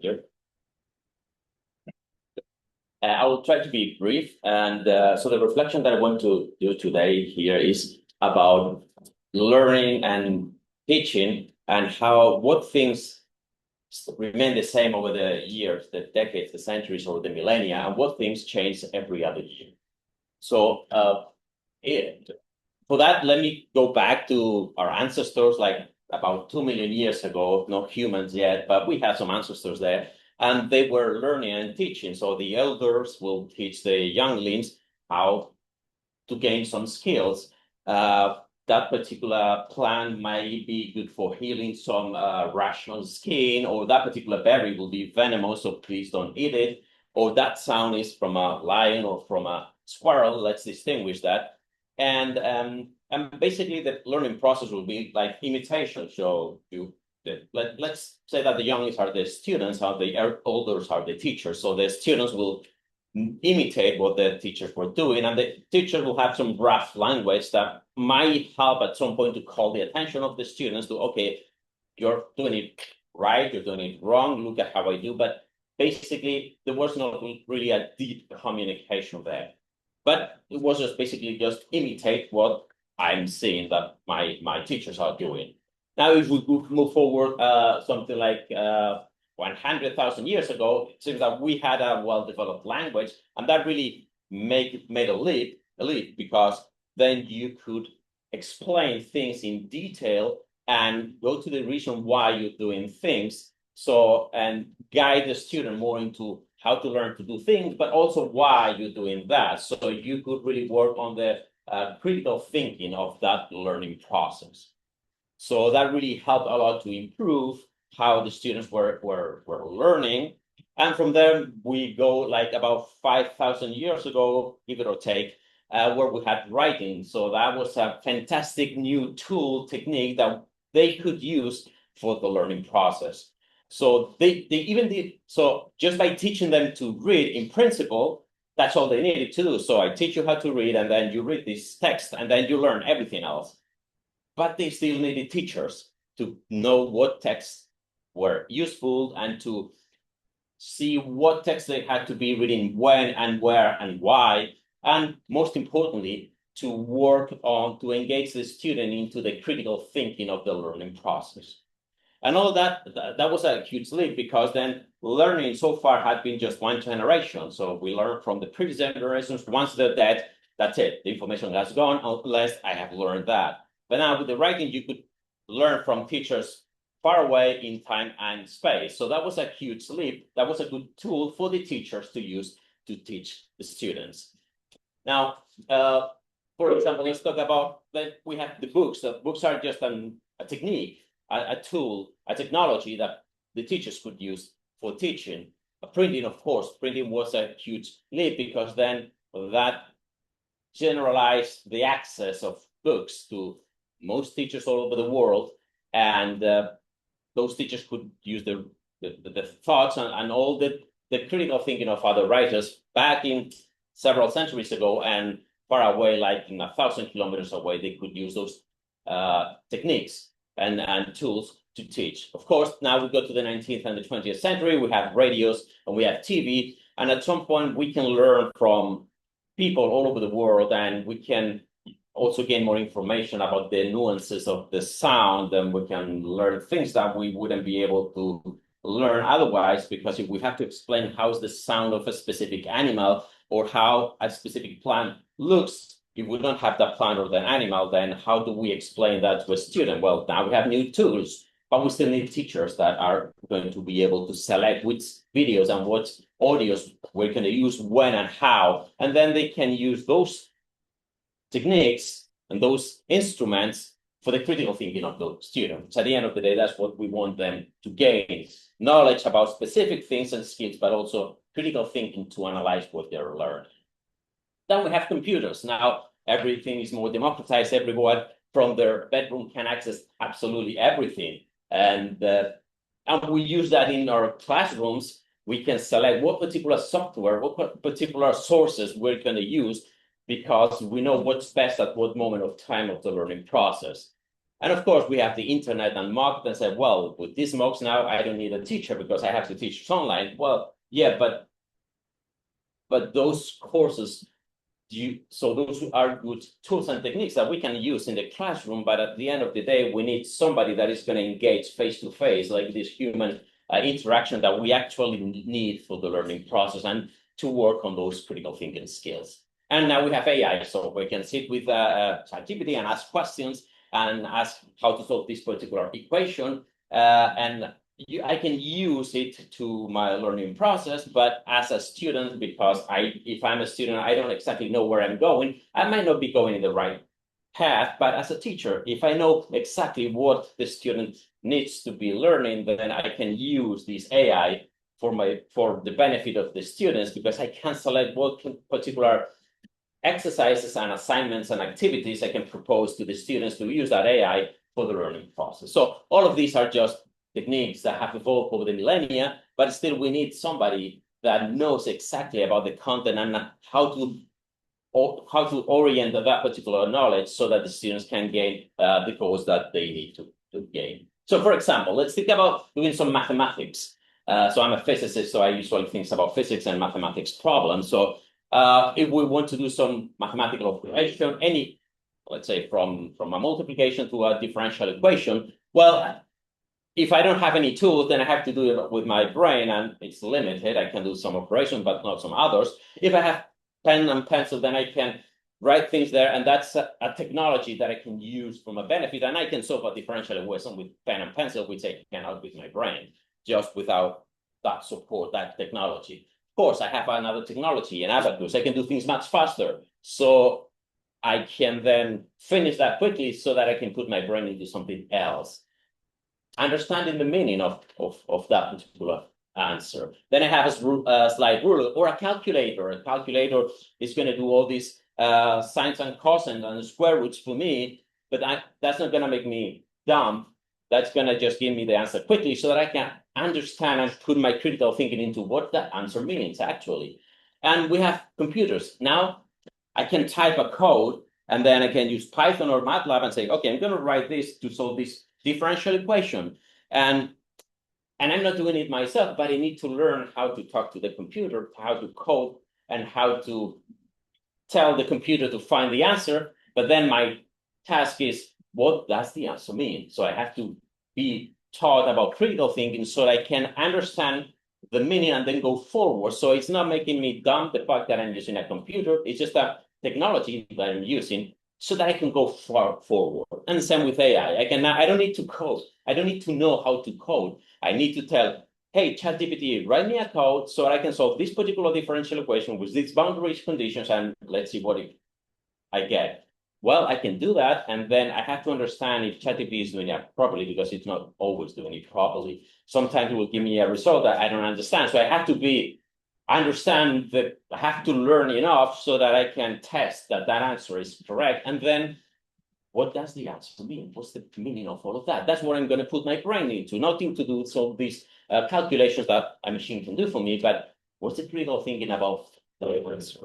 here. I will try to be brief. And so the reflection that I want to do today here is about learning and teaching and how what things remain the same over the years, the decades, the centuries, or the millennia, and what things change every other year. So for that, let me go back to our ancestors, like about 2 million years ago, not humans yet, but we had some ancestors there, and they were learning and teaching. So the elders will teach the younglings how to gain some skills. That particular plant might be good for healing some rash on skin, or that particular berry will be venomous, so please don't eat it. Or that sound is from a lion or from a squirrel. Let's distinguish that. And basically the learning process will be like imitation. So let's say that the younglings are the students, and the elders are the teachers. So the students will imitate what the teachers were doing, and the teacher will have some rough language that might help at some point to call the attention of the students to, okay, you're doing it right, you're doing it wrong, look at how I do. But basically, there was not really a deep communication there. But it was just basically just imitate what I'm seeing that my teachers are doing. Now, if we move forward something like 100,000 years ago, it seems that we had a well-developed language, and that really made a leap because then you could explain things in detail and go to the reason why you're doing things. So, and guide the student more into how to learn to do things, but also why you're doing that. So you could really work on the critical thinking of that learning process. So that really helped a lot to improve how the students were learning. And from there, we go like about 5,000 years ago, give it or take, where we had writing. So that was a fantastic new tool technique that they could use for the learning process. So they even did, so just by teaching them to read in principle, that's all they needed to do. So I teach you how to read, and then you read this text, and then you learn everything else. But they still needed teachers to know what texts were useful and to see what texts they had to be reading when and where and why. And most importantly, to work on to engage the student into the critical thinking of the learning process. And all that was a huge leap, because then learning so far had been just one generation. So we learned from the previous generations. Once they're dead, that's it. The information has gone unless I have learned that. But now with the writing, you could learn from teachers far away in time and space. So that was a huge leap. That was a good tool for the teachers to use to teach the students. Now, for example, let's talk about that we have the books. The books are just a technique, a tool, a technology that the teachers could use for teaching. Printing, of course, printing was a huge leap, because then that generalized the access of books to most teachers all over the world, and those teachers could use the thoughts and all the critical thinking of other writers back in several centuries ago, and far away, like in 1,000 kilometers away, they could use those techniques and tools to teach. Of course, now we go to the 19th and the 20th century, we have radios and we have TV, and at some point we can learn from people all over the world, and we can also gain more information about the nuances of the sound, and we can learn things that we wouldn't be able to learn otherwise, because if we have to explain how's the sound of a specific animal or how a specific plant looks, if we don't have that plant or the animal, then how do we explain that to a student? Well, now we have new tools, but we still need teachers that are going to be able to select which videos and what audios we're going to use when and how, and then they can use those techniques and those instruments for the critical thinking of the students. At the end of the day, that's what we want them to gain: knowledge about specific things and skills, but also critical thinking to analyze what they're learning. Then we have computers. Now, everything is more democratized. Everyone from their bedroom can access absolutely everything. And we use that in our classrooms. We can select what particular software, what particular sources we're going to use, because we know what's best at what moment of time of the learning process. And of course, we have the internet and mock and say, well, with these mocks now, I don't need a teacher because I have to teach online. Well, yeah, but those courses, so those are good tools and techniques that we can use in the classroom. But at the end of the day, we need somebody that is going to engage face to face, like this human interaction that we actually need for the learning process and to work on those critical thinking skills. And now we have AI, so we can sit with ChatGPT and ask questions and ask how to solve this particular equation. And I can use it to my learning process, but as a student, because if I'm a student, I don't exactly know where I'm going. I might not be going in the right path, but as a teacher, if I know exactly what the student needs to be learning, then I can use this AI for the benefit of the students, because I can select what particular exercises and assignments and activities I can propose to the students to use that AI for the learning process. So all of these are just techniques that have evolved over the millennia, but still we need somebody that knows exactly about the content and how to orient that particular knowledge so that the students can gain the goals that they need to gain. So for example, let's think about doing some mathematics. So I'm a physicist, so I usually think about physics and mathematics problems. So if we want to do some mathematical operation, let's say from a multiplication to a differential equation, well, if I don't have any tools, then I have to do it with my brain, and it's limited. I can do some operations, but not some others. If I have pen and pencil, then I can write things there, and that's a technology that I can use for my benefit, and I can solve a differential equation with pen and pencil, which I cannot with my brain, just without that support, that technology. Of course, I have another technology, an abacus. I can do things much faster, so I can then finish that quickly so that I can put my brain into something else, understanding the meaning of that particular answer. Then I have a slide ruler or a calculator. A calculator is going to do all these sines and cosines and square roots for me, but that's not going to make me dumb. That's going to just give me the answer quickly so that I can understand and put my critical thinking into what that answer means, actually. And we have computers. Now I can type a code, and then I can use Python or MATLAB and say, okay, I'm going to write this to solve this differential equation. And I'm not doing it myself, but I need to learn how to talk to the computer, how to code, and how to tell the computer to find the answer. But then my task is, what does the answer mean? So I have to be taught about critical thinking so that I can understand the meaning and then go forward. So it's not making me dumb, the fact that I'm using a computer. It's just a technology that I'm using so that I can go far forward. And same with AI. I don't need to code. I don't need to know how to code. I need to tell, hey, ChatGPT, write me a code so I can solve this particular differential equation with these boundary conditions, and let's see what I get. Well, I can do that, and then I have to understand if ChatGPT is doing it properly, because it's not always doing it properly. Sometimes it will give me a result that I don't understand. So I have to understand that I have to learn enough so that I can test that answer is correct. And then what does the answer mean? What's the meaning of all of that? That's what I'm going to put my brain into. Nothing to do so these calculations that a machine can do for me, but what's the critical thinking about the answer?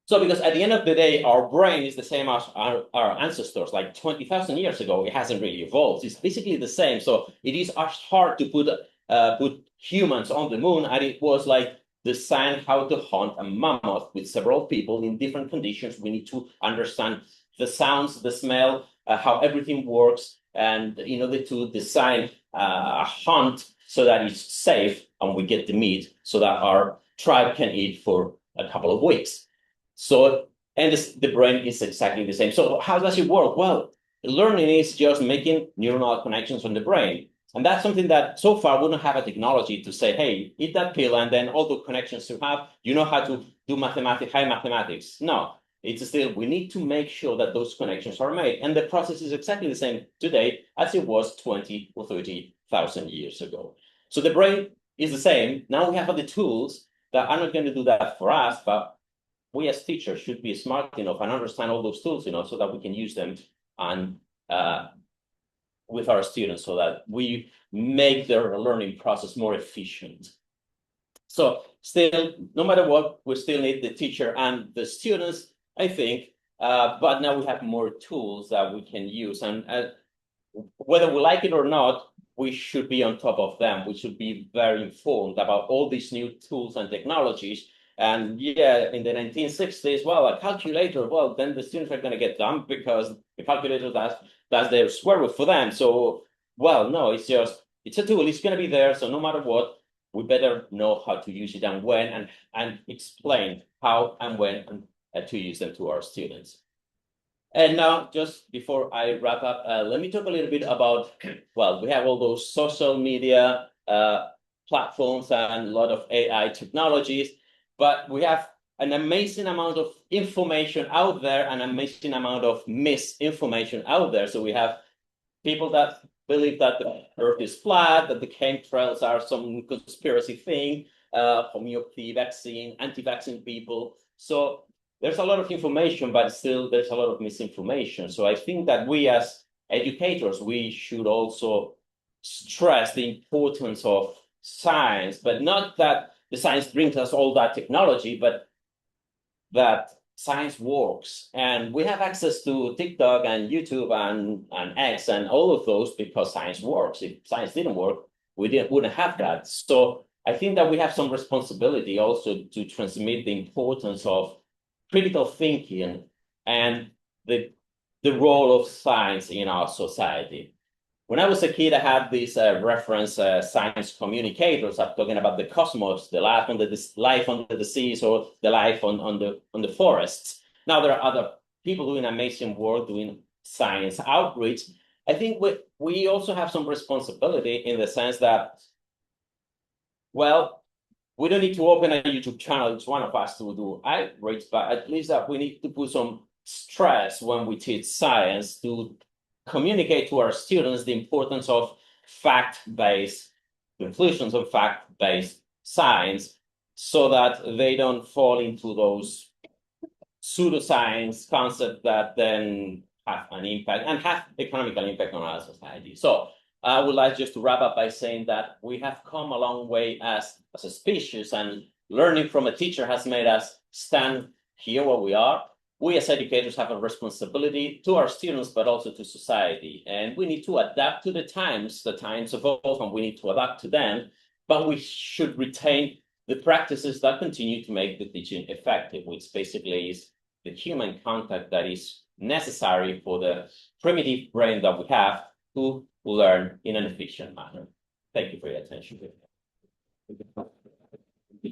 So because at the end of the day, our brain is the same as our ancestors, like 20,000 years ago. It hasn't really evolved. It's basically the same. So it is as hard to put humans on the moon as it was like design how to hunt a mammoth with several people in different conditions. We need to understand the sounds, the smell, how everything works, and in order to design a hunt so that it's safe and we get the meat so that our tribe can eat for a couple of weeks. So, and the brain is exactly the same. So how does it work? Well, learning is just making neuronal connections on the brain. And that's something that so far we don't have a technology to say, hey, eat that pill, and then all the connections you have, you know how to do high mathematics. No, it's still, we need to make sure that those connections are made. And the process is exactly the same today as it was 20 or 30,000 years ago. So the brain is the same. Now we have the tools that are not going to do that for us, but we as teachers should be smart enough and understand all those tools, so that we can use them and with our students so that we make their learning process more efficient. So still, no matter what, we still need the teacher and the students, I think, But now we have more tools that we can use. And whether we like it or not, we should be on top of them. We should be very informed about all these new tools and technologies. And yeah, in the 1960s, well, a calculator, well, then the students are going to get dumb because the calculator, that's their square root for them. So, well, no, it's a tool. It's going to be there. So no matter what, we better know how to use it and when, and explain how and when to use them to our students. And now, just before I wrap up, let me talk a little bit about, well, we have all those social media platforms and a lot of AI technologies, but we have an amazing amount of information out there, an amazing amount of misinformation out there. So we have people that believe that the earth is flat, that the chemtrails are some conspiracy thing, homeopathy, vaccine, anti-vaccine people. So there's a lot of information, but still there's a lot of misinformation. So I think that we as educators, we should also stress the importance of science, but not that the science brings us all that technology, but that science works. And we have access to TikTok and YouTube and X and all of those because science works. If science didn't work, wouldn't have that. So I think that we have some responsibility also to transmit the importance of critical thinking and the role of science in our society. When I was a kid, I had these reference science communicators. I'm talking about the cosmos, the life under the seas, or the life on the forests. Now there are other people doing amazing work, doing science outreach. I think we also have some responsibility in the sense that, well, we don't need to open a YouTube channel, each one of us, to do outreach, but at least that we need to put some stress when we teach science to communicate to our students the importance of fact-based conclusions of fact-based science so that they don't fall into those pseudoscience concepts that then have an impact and have economical impact on our society. So I would like just to wrap up by saying that we have come a long way as a species, and learning from a teacher has made us stand here where we are. We as educators have a responsibility to our students, but also to society. And we need to adapt to the times evolve, and we need to adapt to them. But we should retain the practices that continue to make the teaching effective, which basically is the human contact that is necessary for the primitive brain that we have to learn in an efficient manner. Thank you for your attention.